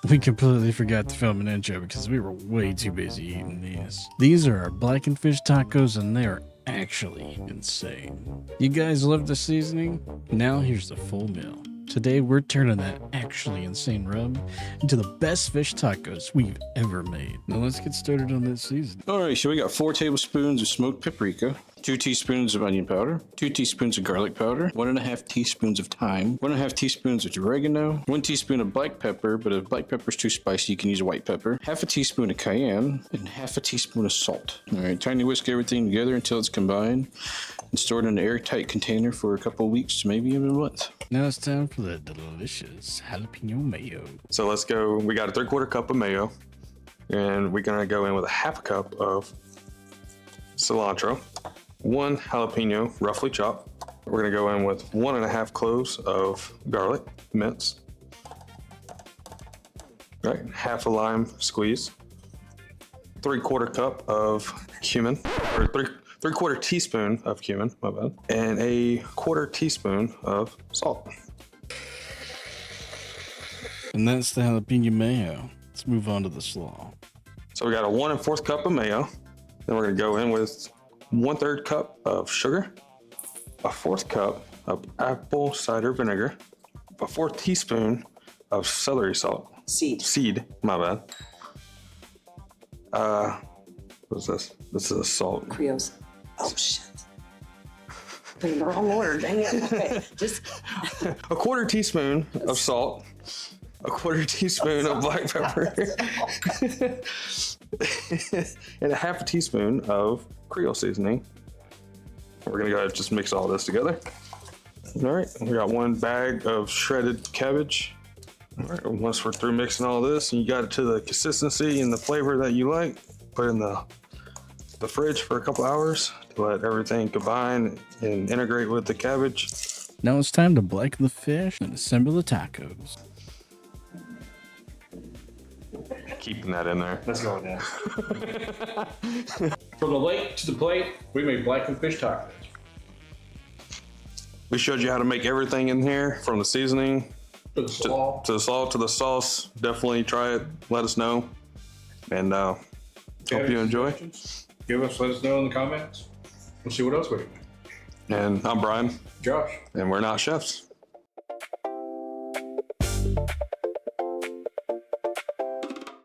We completely forgot to film an intro because we were way too busy eating these. These are our blackened fish tacos and they are actually insane. You guys love the seasoning? Now here's the full meal. Today we're turning that actually insane rub into the best fish tacos we've ever made. Now let's get started on that seasoning. All right, so we got 4 tablespoons of smoked paprika, 2 teaspoons of onion powder, 2 teaspoons of garlic powder, 1.5 teaspoons of thyme, 1.5 teaspoons of oregano, 1 teaspoon of black pepper, but if black pepper is too spicy, you can use a white pepper, half a teaspoon of cayenne, and half a teaspoon of salt. All right, tiny whisk everything together until it's combined and store it in an airtight container for a couple of weeks, maybe even a month. Now it's time for the delicious jalapeno mayo. So let's go. We got a 3/4 cup of mayo, and we're gonna go in with a half a cup of cilantro, 1 jalapeno roughly chopped. We're gonna go in with 1.5 cloves of garlic minced. Right, half a lime squeeze, 3/4 cup of cumin, or 3/4 teaspoon of cumin, my bad, and a 1/4 teaspoon of salt. And that's the jalapeno mayo. Let's move on to the slaw. So we got a 1 1/4 cup of mayo. Then we're gonna go in with 1/3 cup of sugar, a 1/4 cup of apple cider vinegar, a 1/4 teaspoon of celery salt. Seed, my bad. What's this? This is a salt. Creoles. Oh shit. Put in the wrong order, dang it. Okay, just A 1/4 teaspoon of salt, a 1/4 teaspoon of black pepper, and a half a teaspoon of Creole seasoning. We're gonna go ahead and just mix all this together. All right, we got 1 bag of shredded cabbage. All right, once we're through mixing all this and you got it to the consistency and the flavor that you like, put it in the fridge for a couple hours to let everything combine and integrate with the cabbage. Now it's time to blacken the fish and assemble the tacos. Keeping that in there. Let's go with that. From the lake to the plate, we made blackened fish tacos. We showed you how to make everything in here, from the seasoning To the slaw. to the salt to the sauce. Definitely try it. Let us know. And hope you enjoy. Let us know in the comments. We'll see what else we can do. And I'm Brian, Josh. and we're not chefs.